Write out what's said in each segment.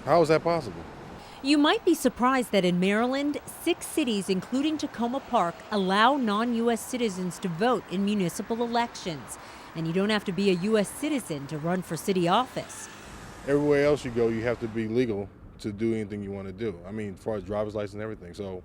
How is that possible? You might be surprised that in Maryland, 6 cities, including Tacoma Park, allow non U.S. citizens to vote in municipal elections. And you don't have to be a U.S. citizen to run for city office. Everywhere else you go, you have to be legal to do anything you want to do. I mean, as far as driver's license and everything. So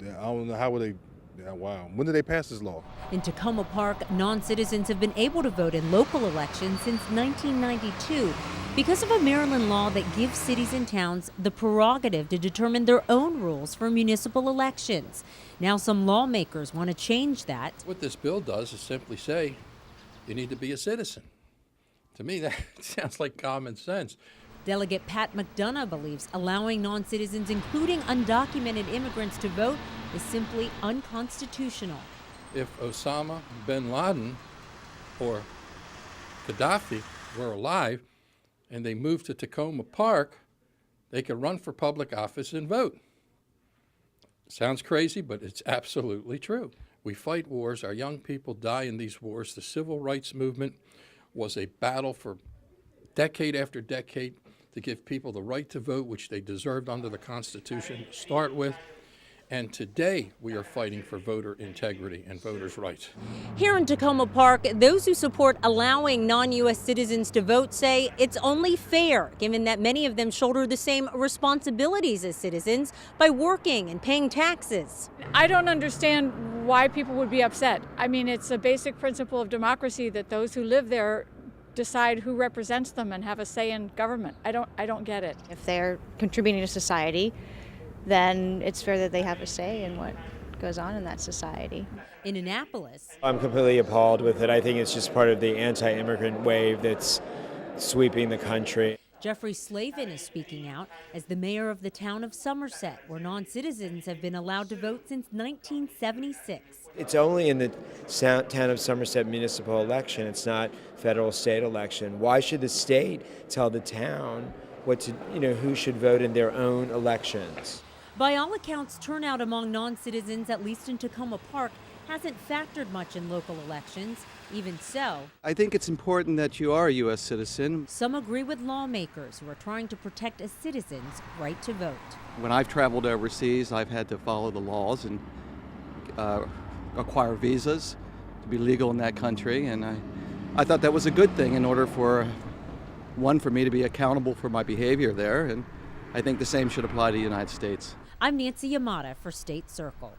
I don't know how would they. Yeah, wow. When did they pass this law? In Tacoma Park, non citizens have been able to vote in local elections since 1992 because of a Maryland law that gives cities and towns the prerogative to determine their own rules for municipal elections. Now, some lawmakers want to change that. What this bill does is simply say you need to be a citizen. To me, that sounds like common sense. Delegate Pat McDonough believes allowing non citizens, including undocumented immigrants, to vote is simply unconstitutional. If Osama bin Laden or Gaddafi were alive and they moved to Tacoma Park, they could run for public office and vote. Sounds crazy, but it's absolutely true. We fight wars. Our young people die in these wars. The civil rights movement was a battle for decade after decade to give people the right to vote, which they deserved under the Constitution to start with. And today we are fighting for voter integrity and voters' rights. Here in Tacoma Park, those who support allowing non-U.S. citizens to vote say it's only fair, given that many of them shoulder the same responsibilities as citizens by working and paying taxes. I don't understand why people would be upset. I mean, it's a basic principle of democracy that those who live there decide who represents them and have a say in government. I don't get it. If they're contributing to society, then it's fair that they have a say in what goes on in that society. In Annapolis, I'm completely appalled with it. I think it's just part of the anti-immigrant wave that's sweeping the country. Jeffrey Slavin is speaking out as the mayor of the town of Somerset, where non-citizens have been allowed to vote since 1976. It's only in the town of Somerset municipal election. It's not federal state election. Why should the state tell the town who should vote in their own elections? By all accounts, turnout among non-citizens, at least in Tacoma Park, hasn't factored much in local elections. Even so, I think it's important that you are a U.S. citizen. Some agree with lawmakers who are trying to protect a citizen's right to vote. When I've traveled overseas, I've had to follow the laws and acquire visas to be legal in that country, and I thought that was a good thing in order for me to be accountable for my behavior there, and I think the same should apply to the United States. I'm Nancy Yamada for State Circle.